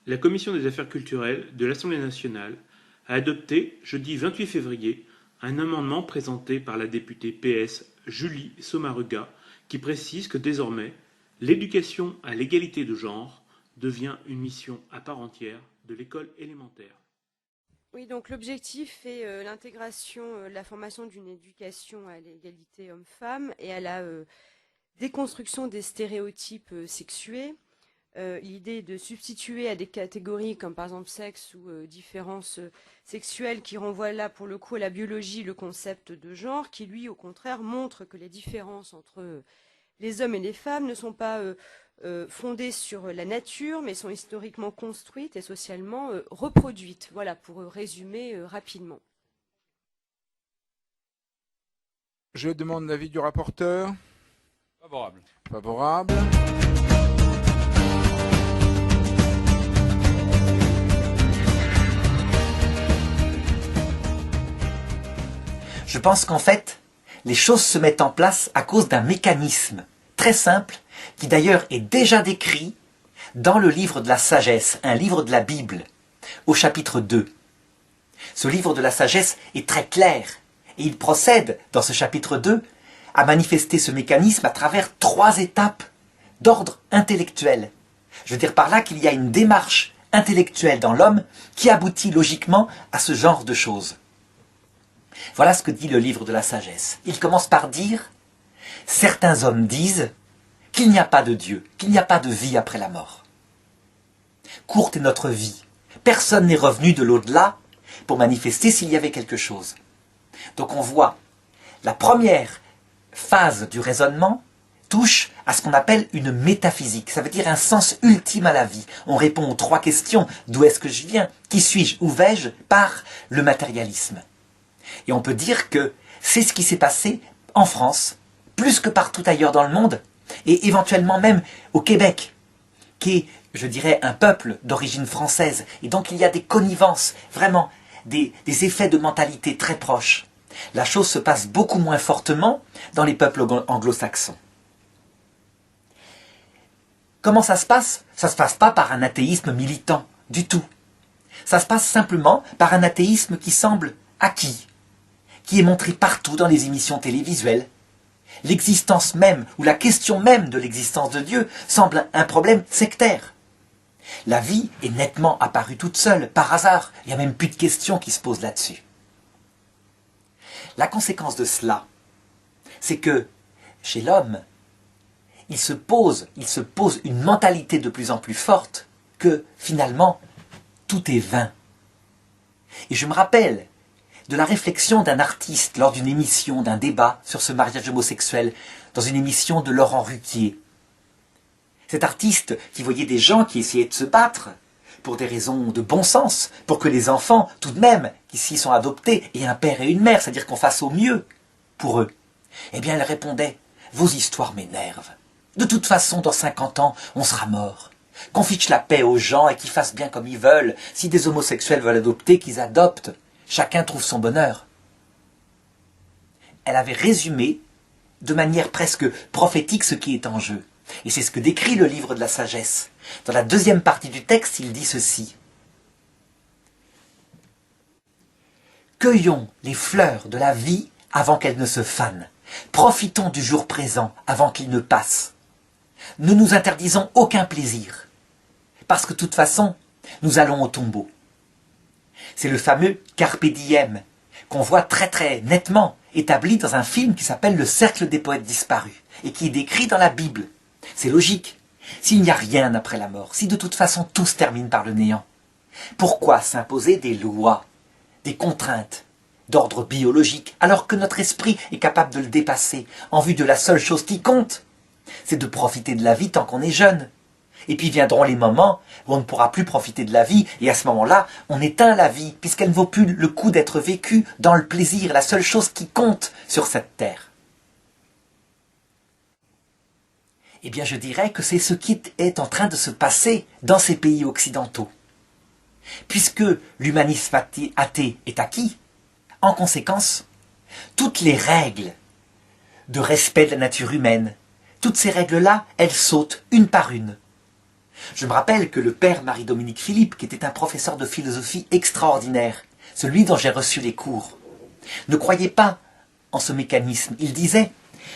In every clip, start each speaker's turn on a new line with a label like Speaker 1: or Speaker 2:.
Speaker 1: La Commission des affaires culturelles de l'Assemblée nationale a adopté, jeudi 28 février, un amendement présenté par la députée PS Julie Sommaruga qui précise que désormais, l'éducation à l'égalité de genre devient une mission à part entière de l'école élémentaire.
Speaker 2: Oui, donc l'objectif est l'intégration de la formation d'une éducation à l'égalité homme-femme et à la déconstruction des stéréotypes sexués. L'idée est de substituer à des catégories comme par exemple sexe ou différences sexuelles qui renvoient là pour le coup à la biologie le concept de genre qui lui au contraire montre que les différences entre les hommes et les femmes ne sont pas fondées sur la nature mais sont historiquement construites et socialement reproduites. Voilà pour résumer rapidement.
Speaker 3: Je demande l'avis du rapporteur.
Speaker 4: Favorable.
Speaker 3: Favorable.
Speaker 5: Je pense qu'en fait, les choses se mettent en place à cause d'un mécanisme très simple, qui d'ailleurs est déjà décrit dans le livre de la sagesse, un livre de la Bible, au chapitre 2. Ce livre de la sagesse est très clair, et il procède, dans ce chapitre 2, à manifester ce mécanisme à travers 3 étapes d'ordre intellectuel. Je veux dire par là qu'il y a une démarche intellectuelle dans l'homme qui aboutit logiquement à ce genre de choses. Voilà ce que dit le livre de la sagesse. Il commence par dire « Certains hommes disent qu'il n'y a pas de Dieu, qu'il n'y a pas de vie après la mort. Courte est notre vie. Personne n'est revenu de l'au-delà pour manifester s'il y avait quelque chose. » Donc on voit, la première phase du raisonnement touche à ce qu'on appelle une métaphysique. Ça veut dire un sens ultime à la vie. On répond aux 3 questions. D'où est-ce que je viens? Qui suis-je? Où vais-je? Par le matérialisme. Et on peut dire que c'est ce qui s'est passé en France, plus que partout ailleurs dans le monde, et éventuellement même au Québec, qui est, je dirais, un peuple d'origine française. Et donc il y a des connivences, vraiment, des effets de mentalité très proches. La chose se passe beaucoup moins fortement dans les peuples anglo-saxons. Comment ça se passe? Ça se passe pas par un athéisme militant, du tout. Ça se passe simplement par un athéisme qui semble acquis, qui est montré partout dans les émissions télévisuelles. L'existence même, ou la question même de l'existence de Dieu, semble un problème sectaire. La vie est nettement apparue toute seule, par hasard. Il n'y a même plus de questions qui se posent là-dessus. La conséquence de cela, c'est que, chez l'homme, il se pose une mentalité de plus en plus forte que, finalement, tout est vain. Et je me rappelle de la réflexion d'un artiste lors d'une émission, d'un débat sur ce mariage homosexuel, dans une émission de Laurent Ruquier. Cet artiste qui voyait des gens qui essayaient de se battre pour des raisons de bon sens, pour que les enfants, tout de même, qui s'y sont adoptés, aient un père et une mère, c'est-à-dire qu'on fasse au mieux pour eux. Eh bien, elle répondait « Vos histoires m'énervent. De toute façon, dans 50 ans, on sera mort. Qu'on fiche la paix aux gens et qu'ils fassent bien comme ils veulent. Si des homosexuels veulent adopter, qu'ils adoptent. Chacun trouve son bonheur. » Elle avait résumé, de manière presque prophétique, ce qui est en jeu. Et c'est ce que décrit le livre de la sagesse. Dans la 2e partie du texte, il dit ceci. « Cueillons les fleurs de la vie avant qu'elles ne se fanent. Profitons du jour présent avant qu'il ne passe. Ne nous interdisons aucun plaisir, parce que de toute façon, nous allons au tombeau. » C'est le fameux Carpe Diem, qu'on voit très très nettement établi dans un film qui s'appelle Le Cercle des poètes disparus, et qui est décrit dans la Bible. C'est logique. S'il n'y a rien après la mort, si de toute façon tout se termine par le néant, pourquoi s'imposer des lois, des contraintes d'ordre biologique, alors que notre esprit est capable de le dépasser, en vue de la seule chose qui compte, c'est de profiter de la vie tant qu'on est jeune. Et puis viendront les moments où on ne pourra plus profiter de la vie, et à ce moment-là, on éteint la vie, puisqu'elle ne vaut plus le coup d'être vécue dans le plaisir, la seule chose qui compte sur cette terre. Eh bien, je dirais que c'est ce qui est en train de se passer dans ces pays occidentaux. Puisque l'humanisme athée est acquis, en conséquence, toutes les règles de respect de la nature humaine, toutes ces règles-là, elles sautent une par une. Je me rappelle que le père Marie-Dominique Philippe, qui était un professeur de philosophie extraordinaire, celui dont j'ai reçu les cours, ne croyait pas en ce mécanisme. Il disait,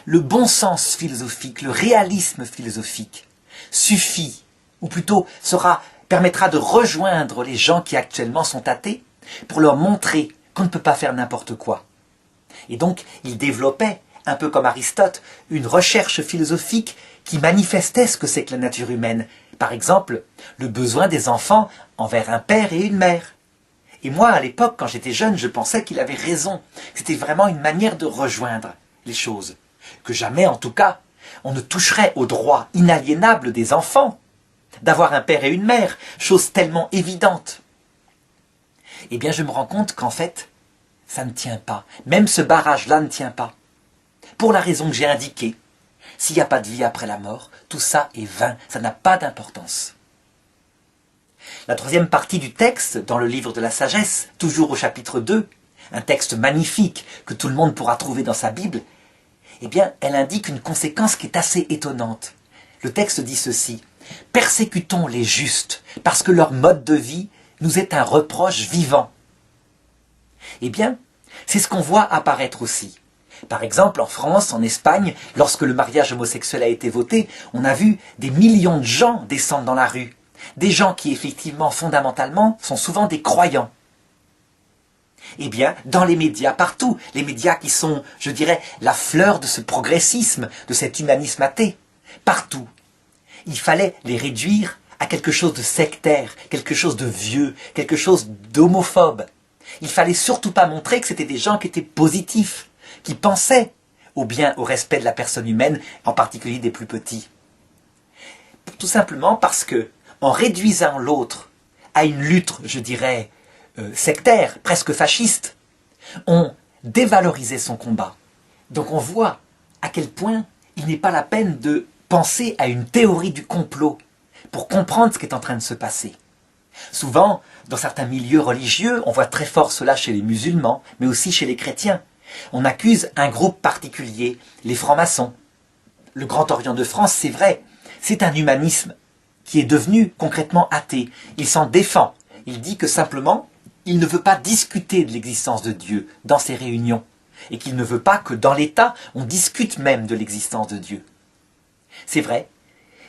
Speaker 5: le bon sens philosophique, le réalisme philosophique suffit, ou plutôt permettra de rejoindre les gens qui actuellement sont athées pour leur montrer qu'on ne peut pas faire n'importe quoi. Et donc, il développait, un peu comme Aristote, une recherche philosophique qui manifestait ce que c'est que la nature humaine. Par exemple, le besoin des enfants envers un père et une mère. Et moi, à l'époque, quand j'étais jeune, je pensais qu'il avait raison. C'était vraiment une manière de rejoindre les choses. Que jamais, en tout cas, on ne toucherait au droit inaliénable des enfants d'avoir un père et une mère, chose tellement évidente. Eh bien, je me rends compte qu'en fait, ça ne tient pas. Même ce barrage-là ne tient pas. Pour la raison que j'ai indiquée, s'il n'y a pas de vie après la mort, tout ça est vain, ça n'a pas d'importance. La troisième partie du texte, dans le livre de la sagesse, toujours au chapitre 2, un texte magnifique que tout le monde pourra trouver dans sa Bible, eh bien, elle indique une conséquence qui est assez étonnante. Le texte dit ceci, « Persécutons les justes, parce que leur mode de vie nous est un reproche vivant. » Eh bien, c'est ce qu'on voit apparaître aussi. Par exemple, en France, en Espagne, lorsque le mariage homosexuel a été voté, on a vu des millions de gens descendre dans la rue. Des gens qui, effectivement, fondamentalement, sont souvent des croyants. Eh bien, dans les médias, partout, les médias qui sont, je dirais, la fleur de ce progressisme, de cet humanisme athée, partout, il fallait les réduire à quelque chose de sectaire, quelque chose de vieux, quelque chose d'homophobe. Il fallait surtout pas montrer que c'était des gens qui étaient positifs, qui pensaient au bien, au respect de la personne humaine, en particulier des plus petits. Tout simplement parce que, en réduisant l'autre à une lutte, je dirais, sectaire, presque fasciste, on dévalorisait son combat. Donc on voit à quel point il n'est pas la peine de penser à une théorie du complot pour comprendre ce qui est en train de se passer. Souvent, dans certains milieux religieux, on voit très fort cela chez les musulmans, mais aussi chez les chrétiens. On accuse un groupe particulier, les francs-maçons. Le Grand Orient de France, c'est vrai, c'est un humanisme qui est devenu concrètement athée. Il s'en défend. Il dit que simplement, il ne veut pas discuter de l'existence de Dieu dans ses réunions, et qu'il ne veut pas que dans l'État, on discute même de l'existence de Dieu. C'est vrai,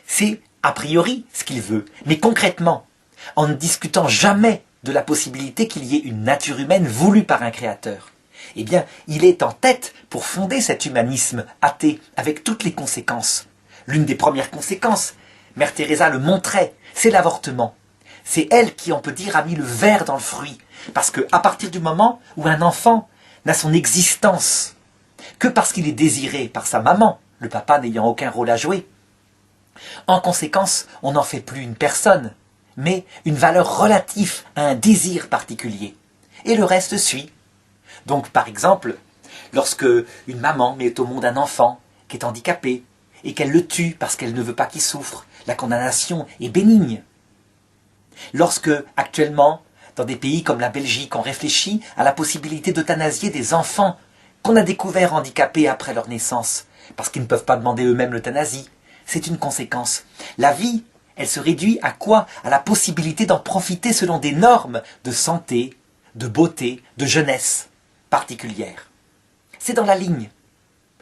Speaker 5: c'est a priori ce qu'il veut, mais concrètement, en ne discutant jamais de la possibilité qu'il y ait une nature humaine voulue par un créateur, eh bien, il est en tête pour fonder cet humanisme athée avec toutes les conséquences. L'une des premières conséquences, Mère Teresa le montrait, c'est l'avortement. C'est elle qui, on peut dire, a mis le ver dans le fruit. Parce qu'à partir du moment où un enfant n'a son existence que parce qu'il est désiré par sa maman, le papa n'ayant aucun rôle à jouer, en conséquence, on n'en fait plus une personne, mais une valeur relative à un désir particulier. Et le reste suit. Donc, par exemple, lorsque une maman met au monde un enfant qui est handicapé et qu'elle le tue parce qu'elle ne veut pas qu'il souffre, la condamnation est bénigne. Lorsque, actuellement, dans des pays comme la Belgique, on réfléchit à la possibilité d'euthanasier des enfants qu'on a découverts handicapés après leur naissance, parce qu'ils ne peuvent pas demander eux-mêmes l'euthanasie, c'est une conséquence. La vie, elle se réduit à quoi? À la possibilité d'en profiter selon des normes de santé, de beauté, de jeunesse particulières. C'est dans la ligne.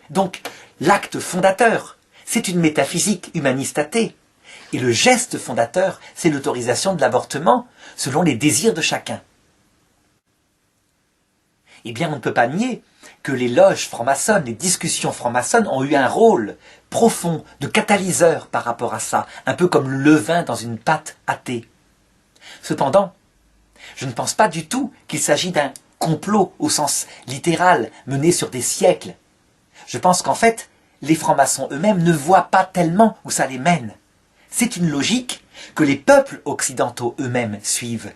Speaker 5: Donc, l'acte fondateur, c'est une métaphysique humaniste athée. Et le geste fondateur, c'est l'autorisation de l'avortement selon les désirs de chacun. Eh bien, on ne peut pas nier que les loges franc-maçonnes, les discussions franc-maçonnes ont eu un rôle profond de catalyseur par rapport à ça, un peu comme le levain dans une pâte athée. Cependant, je ne pense pas du tout qu'il s'agit d'un complot au sens littéral, mené sur des siècles. Je pense qu'en fait, les francs-maçons eux-mêmes ne voient pas tellement où ça les mène. C'est une logique que les peuples occidentaux eux-mêmes suivent.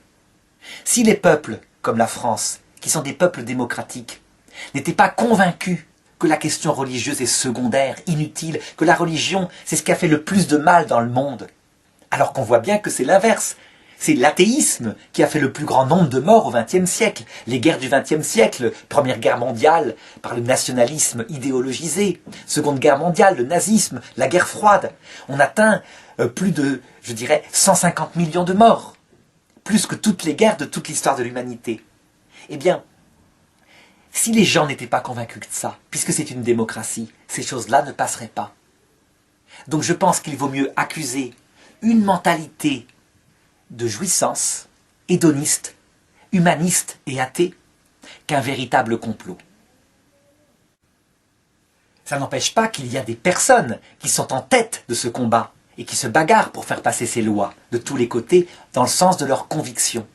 Speaker 5: Si les peuples, comme la France, qui sont des peuples démocratiques, n'étaient pas convaincus que la question religieuse est secondaire, inutile, que la religion, c'est ce qui a fait le plus de mal dans le monde, alors qu'on voit bien que c'est l'inverse. C'est l'athéisme qui a fait le plus grand nombre de morts au XXe siècle. Les guerres du XXe siècle, Première Guerre mondiale, par le nationalisme idéologisé, Seconde Guerre mondiale, le nazisme, la guerre froide. On atteint plus de, je dirais, 150 millions de morts. Plus que toutes les guerres de toute l'histoire de l'humanité. Eh bien, si les gens n'étaient pas convaincus de ça, puisque c'est une démocratie, ces choses-là ne passeraient pas. Donc je pense qu'il vaut mieux accuser une mentalité de jouissance, hédoniste, humaniste et athée, qu'un véritable complot. Ça n'empêche pas qu'il y a des personnes qui sont en tête de ce combat et qui se bagarrent pour faire passer ces lois de tous les côtés dans le sens de leurs convictions.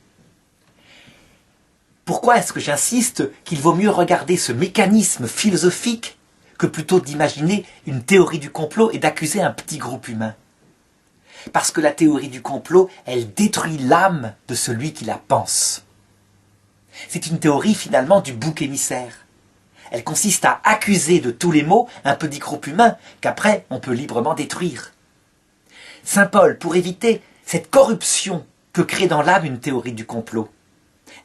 Speaker 5: Pourquoi est-ce que j'insiste qu'il vaut mieux regarder ce mécanisme philosophique que plutôt d'imaginer une théorie du complot et d'accuser un petit groupe humain? Parce que la théorie du complot, elle détruit l'âme de celui qui la pense. C'est une théorie finalement du bouc émissaire. Elle consiste à accuser de tous les maux un petit groupe humain qu'après on peut librement détruire. Saint Paul, pour éviter cette corruption que crée dans l'âme une théorie du complot,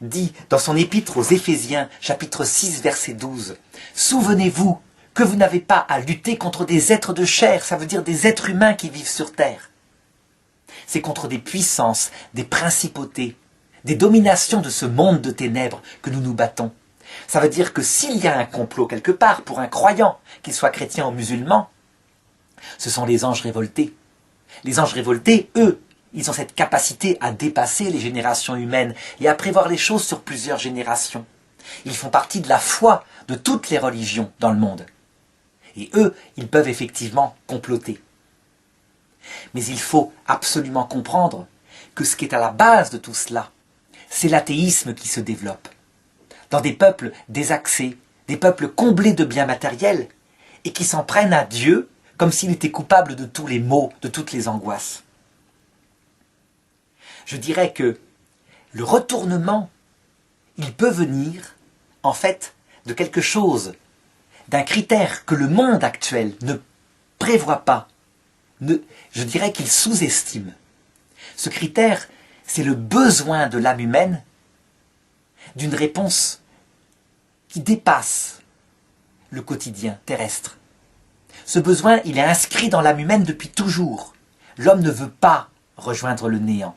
Speaker 5: dit dans son épître aux Éphésiens, chapitre 6, verset 12, « Souvenez-vous que vous n'avez pas à lutter contre des êtres de chair, ça veut dire des êtres humains qui vivent sur terre. C'est contre des puissances, des principautés, des dominations de ce monde de ténèbres que nous nous battons. Ça veut dire que s'il y a un complot quelque part pour un croyant, qu'il soit chrétien ou musulman, ce sont les anges révoltés. Les anges révoltés, eux, ils ont cette capacité à dépasser les générations humaines et à prévoir les choses sur plusieurs générations. Ils font partie de la foi de toutes les religions dans le monde. Et eux, ils peuvent effectivement comploter. Mais il faut absolument comprendre que ce qui est à la base de tout cela, c'est l'athéisme qui se développe. Dans des peuples désaxés, des peuples comblés de biens matériels, et qui s'en prennent à Dieu comme s'il était coupable de tous les maux, de toutes les angoisses. Je dirais que le retournement, il peut venir, en fait, de quelque chose, d'un critère que le monde actuel ne prévoit pas. Je dirais qu'il sous-estime. Ce critère, c'est le besoin de l'âme humaine d'une réponse qui dépasse le quotidien terrestre. Ce besoin, il est inscrit dans l'âme humaine depuis toujours. L'homme ne veut pas rejoindre le néant.